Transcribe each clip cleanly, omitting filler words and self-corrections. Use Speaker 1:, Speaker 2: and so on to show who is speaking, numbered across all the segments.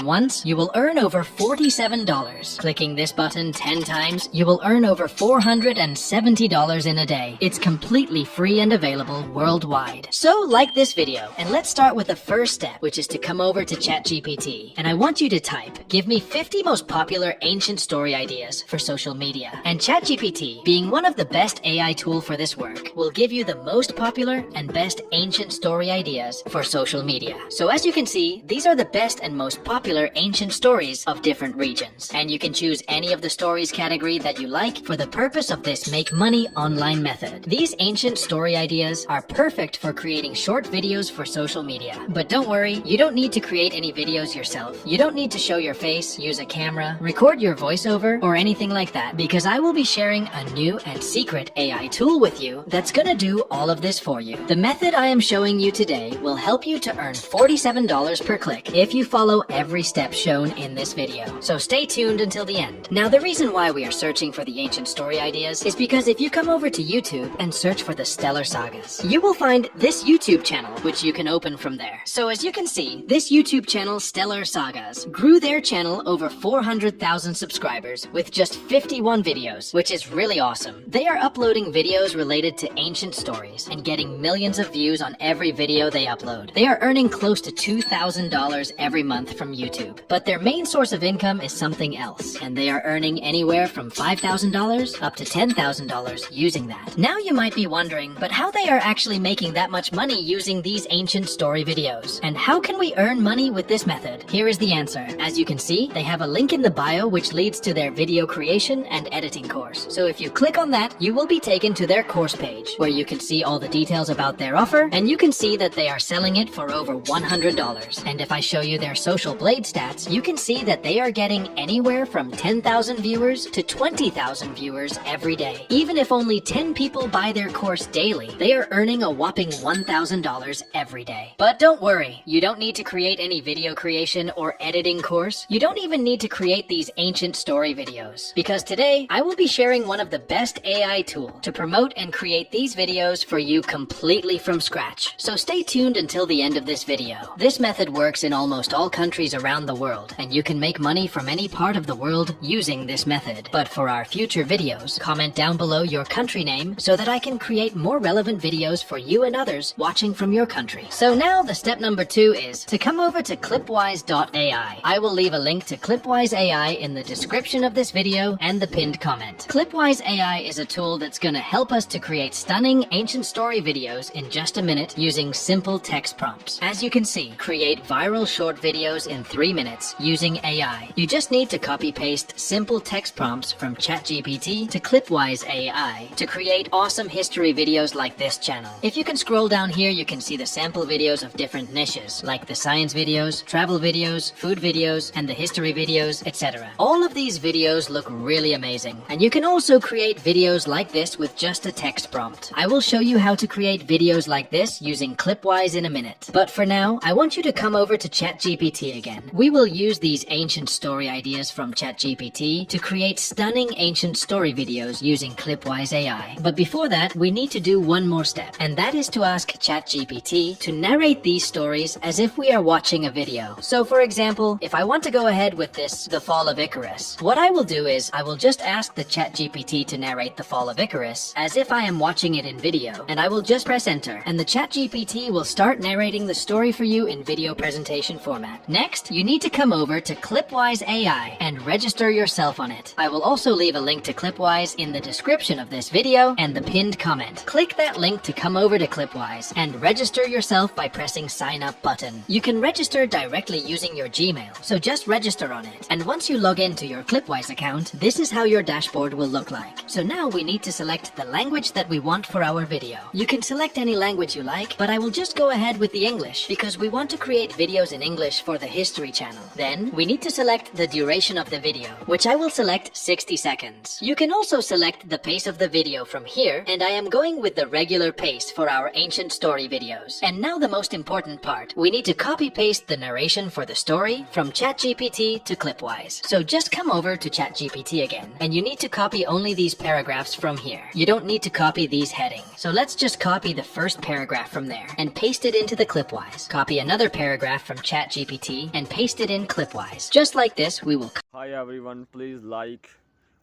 Speaker 1: once, you will earn over $47. Clicking this button 10 times, you will earn over $470 in a day. It's completely free and available worldwide. So like this video, and let's start with the first step, which is to come over to ChatGPT. And I want you to type, give me 50 most popular ancient story ideas for social media. And ChatGPT, being one of the best AI tool for this work, will give you the most popular and best ancient story ideas for social media. So as you can see, these are the best and most popular ancient stories of different regions. And you can choose any of the stories category that you like for the purpose of this make money online method. These ancient story ideas are perfect for creating short videos for social media. But don't worry, you don't need to create any videos yourself. You don't need to show your face, use a camera, record your voiceover, or anything like that, because I will be sharing a new and secret AI tool with you that's gonna do all of this for you. The method I am showing you today will help you to earn $47 per click if you follow every step shown in this video. So stay tuned until the end. Now, the reason why we are searching for the ancient story ideas is because if you come over to YouTube and search for the Stellar Sagas, you will find this YouTube channel, which you can open from there. So as you can see, this YouTube channel, Stellar Sagas, grew their channel over 400,000 subscribers with just 51 videos, which is really awesome. They are uploading videos related to ancient stories and getting millions of views on every video they upload. They are earning close to $2,000 every month from YouTube, but their main source of income is something else, and they are earning anywhere from $5,000 up to $10,000 using that. Now you might be wondering, but how they are actually making that much money using these ancient story videos? And how can we earn money with this method? Here is the answer. As you can see, they have a link in the bio which leads to their video creation and editing course. So if you click on that, you will be taken to their course page where you can see all the details about their offer, and you can see that they are selling it for over $100. And if I show you their social blade stats, you can see that they are getting anywhere from 10,000 viewers to 20,000 viewers every day. Even if only 10 people buy their course daily, they are earning a whopping $1,000 every day. But don't worry, you don't need to create any video creation or editing course. You don't even need to create these ancient story videos, because today I will be sharing one of the best AI tool to promote and create these videos for you completely from scratch. So stay tuned until the end of this video. This method works in almost all countries around the world, and you can make money from any part of the world using this method. But for our future videos, comment down below your country name so that I can create more relevant videos for you and others watching from your country. So now the step number 2 is to come over to Clipwise.ai. I will leave a link to Clipwise AI in the description of this video and the pinned comment. Clipwise AI is a tool that's gonna help us to create stunning ancient story videos in just a minute using simple text prompts. As you can see, create viral short videos in 3 minutes using AI. You just need to copy paste simple text prompts from ChatGPT to Clipwise AI to create awesome history videos like this channel. If you can scroll down here, you can see the sample videos of different niches, like the science videos, travel videos, food videos, and the history videos, etc. All of these videos look really amazing, and you can also create videos like this with just a text prompt. I will show you how to create videos like this using Clipwise in a minute. But for now, I want you to come over to ChatGPT again. We will use these ancient story ideas from ChatGPT to create stunning ancient story videos using Clipwise AI. But before that, we need to do one more step, and that is to ask ChatGPT to narrate these stories as if we are watching a video. So for example, if I want to go ahead with this, The Fall of Icarus, what I will do is I will just ask the ChatGPT to narrate The Fall of Icarus as if I am watching it in video, and I will just press enter, and the ChatGPT will start narrating the story for you in video presentation format. Next, you need to come over to Clipwise AI and register yourself on it. I will also leave a link to Clipwise in the description of this video and the pinned comment. Click that link to come over to Clipwise and register yourself by pressing sign up button. You can register directly using your Gmail, so just register on it. And once you log into your Clipwise account, this is how your dashboard will look like. So now we need to select the language that we want for our video. You can select any language you like, but I will just go ahead with the English because we want to create videos in English for the history channel. Then we need to select the duration of the video, which I will select 60 seconds. You can also select the pace of the video from here, and I am going with the regular pace for our ancient story videos. And now the most important part. We need to copy paste the narration for the story from ChatGPT to Clipwise. So just come over to ChatGPT again, and you need to copy only these paragraphs from here. You don't need to copy these headings. So let's just copy the first paragraph from there and paste it into the Clipwise. Copy another paragraph from ChatGPT and and paste it in Clipwise. Just like this, we will
Speaker 2: Hi everyone, please like,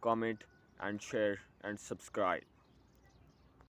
Speaker 2: comment and share and subscribe.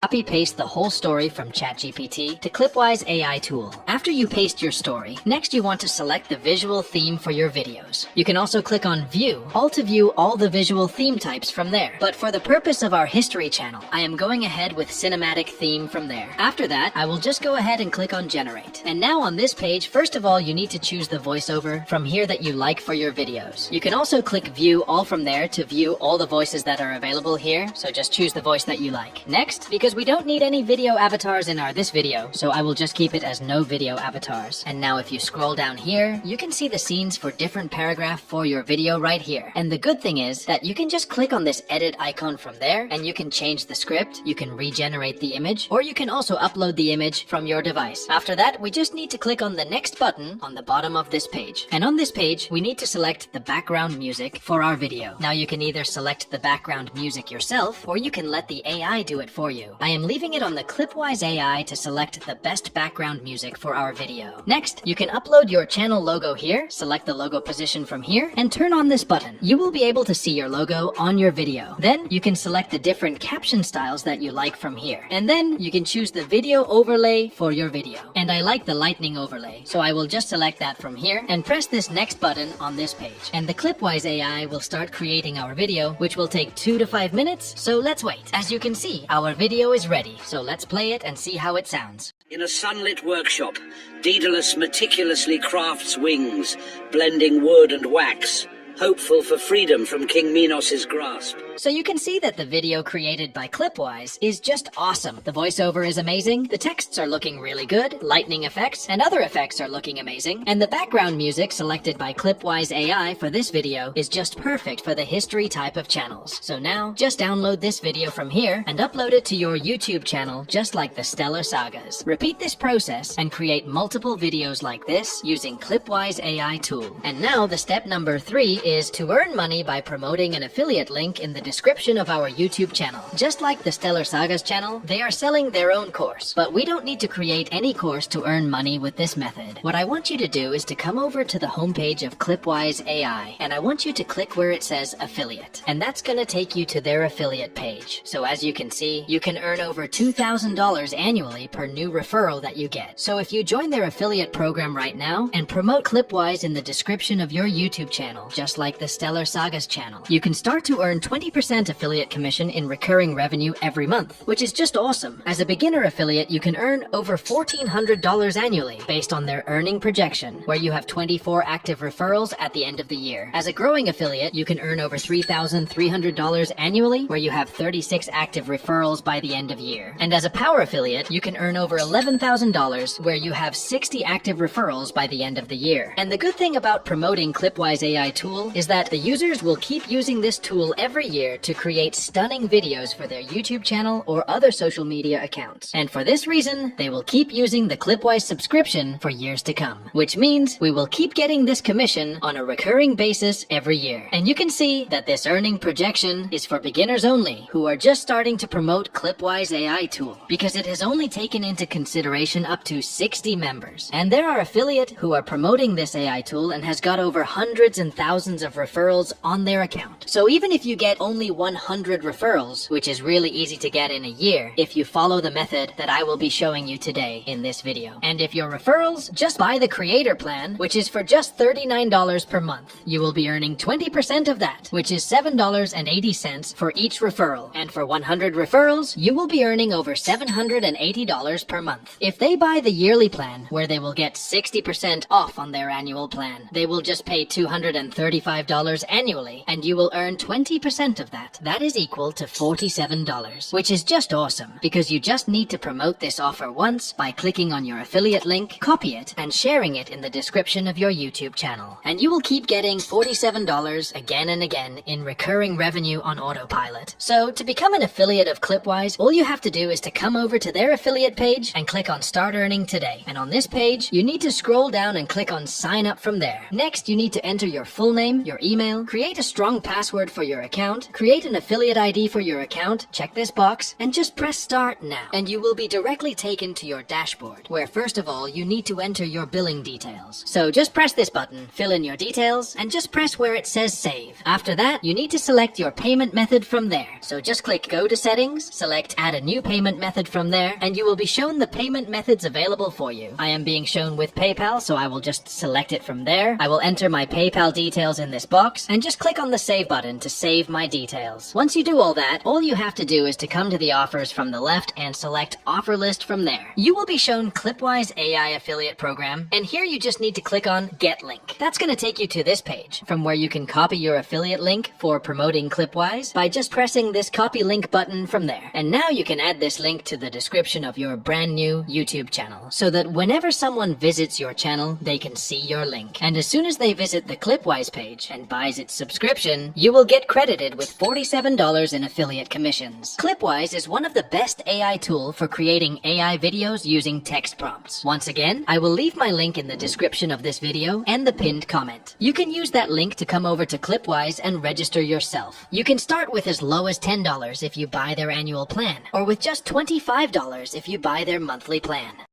Speaker 1: copy-paste the whole story from ChatGPT to Clipwise AI tool. After you paste your story, next you want to select the visual theme for your videos. You can also click on View, all to view all the visual theme types from there. But for the purpose of our history channel, I am going ahead with cinematic theme from there. After that, I will just go ahead and click on Generate. And now on this page, first of all, you need to choose the voiceover from here that you like for your videos. You can also click View all from there to view all the voices that are available here. So just choose the voice that you like. Next, because we don't need any video avatars in this video, so I will just keep it as no video avatars. And now if you scroll down here, you can see the scenes for different paragraph for your video right here. And the good thing is that you can just click on this edit icon from there and you can change the script, you can regenerate the image, or you can also upload the image from your device. After that, we just need to click on the next button on the bottom of this page. And on this page, we need to select the background music for our video. Now you can either select the background music yourself, or you can let the AI do it for you. I am leaving it on the Clipwise AI to select the best background music for our video. Next, you can upload your channel logo here, select the logo position from here, and turn on this button. You will be able to see your logo on your video. Then you can select the different caption styles that you like from here. And then you can choose the video overlay for your video. And I like the lightning overlay, so I will just select that from here and press this next button on this page. And the Clipwise AI will start creating our video, which will take 2 to 5 minutes, so let's wait. As you can see, our video is ready. So let's play it and see how it sounds.
Speaker 3: In a sunlit workshop, Daedalus meticulously crafts wings, blending wood and wax, hopeful for freedom from King Minos' grasp.
Speaker 1: So you can see that the video created by Clipwise is just awesome. The voiceover is amazing, the texts are looking really good, lightning effects and other effects are looking amazing, and the background music selected by Clipwise AI for this video is just perfect for the history type of channels. So now, just download this video from here and upload it to your YouTube channel just like the Stellar Sagas. Repeat this process and create multiple videos like this using Clipwise AI tool. And now the step number 3 is to earn money by promoting an affiliate link in the description of our YouTube channel. Just like the Stellar Sagas channel, they are selling their own course, but we don't need to create any course to earn money with this method. What I want you to do is to come over to the homepage of Clipwise AI, and I want you to click where it says affiliate, and that's going to take you to their affiliate page. So as you can see, you can earn over $2,000 annually per new referral that you get. So if you join their affiliate program right now and promote Clipwise in the description of your YouTube channel, just like the Stellar Sagas channel, you can start to earn 20% affiliate commission in recurring revenue every month, which is just awesome. As a beginner affiliate, you can earn over $1,400 annually based on their earning projection, where you have 24 active referrals at the end of the year. As a growing affiliate, you can earn over $3,300 annually, where you have 36 active referrals by the end of year. And as a power affiliate, you can earn over $11,000, where you have 60 active referrals by the end of the year. And the good thing about promoting Clipwise AI tool is that the users will keep using this tool every year to create stunning videos for their YouTube channel or other social media accounts. And for this reason, they will keep using the Clipwise subscription for years to come, which means we will keep getting this commission on a recurring basis every year. And you can see that this earning projection is for beginners only who are just starting to promote Clipwise AI tool, because it has only taken into consideration up to 60 members. And there are affiliate who are promoting this AI tool and has got over hundreds and thousands of referrals on their account. So even if you get only 100 referrals, which is really easy to get in a year if you follow the method that I will be showing you today in this video. And if your referrals just buy the creator plan, which is for just $39 per month, you will be earning 20% of that, which is $7.80 for each referral. And for 100 referrals, you will be earning over $780 per month. If they buy the yearly plan, where they will get 60% off on their annual plan, they will just pay $235 annually, and you will earn 20% of that. That is equal to $47, which is just awesome, because you just need to promote this offer once by clicking on your affiliate link, copy it, and sharing it in the description of your YouTube channel. And you will keep getting $47 again and again in recurring revenue on autopilot. So to become an affiliate of Clipwise, all you have to do is to come over to their affiliate page and click on Start Earning Today. And on this page, you need to scroll down and click on Sign Up from there. Next, you need to enter your full name name, your email, create a strong password for your account, create an affiliate ID for your account, check this box, and just press start now. And you will be directly taken to your dashboard, where first of all, you need to enter your billing details. So just press this button, fill in your details, and just press where it says save. After that, you need to select your payment method from there. So just click go to settings, select add a new payment method from there, and you will be shown the payment methods available for you. I am being shown with PayPal, so I will just select it from there. I will enter my PayPal details in this box, and just click on the save button to save my details. Once you do all that, all you have to do is to come to the offers from the left and select offer list from there. You will be shown Clipwise AI affiliate program, and here you just need to click on get link. That's going to take you to this page, from where you can copy your affiliate link for promoting Clipwise by just pressing this copy link button from there. And now you can add this link to the description of your brand new YouTube channel, so that whenever someone visits your channel, they can see your link. And as soon as they visit the Clipwise page and buys its subscription, you will get credited with $47 in affiliate commissions. Clipwise is one of the best AI tool for creating AI videos using text prompts. Once again, I will leave my link in the description of this video and the pinned comment. You can use that link to come over to Clipwise and register yourself. You can start with as low as $10 if you buy their annual plan, or with just $25 if you buy their monthly plan.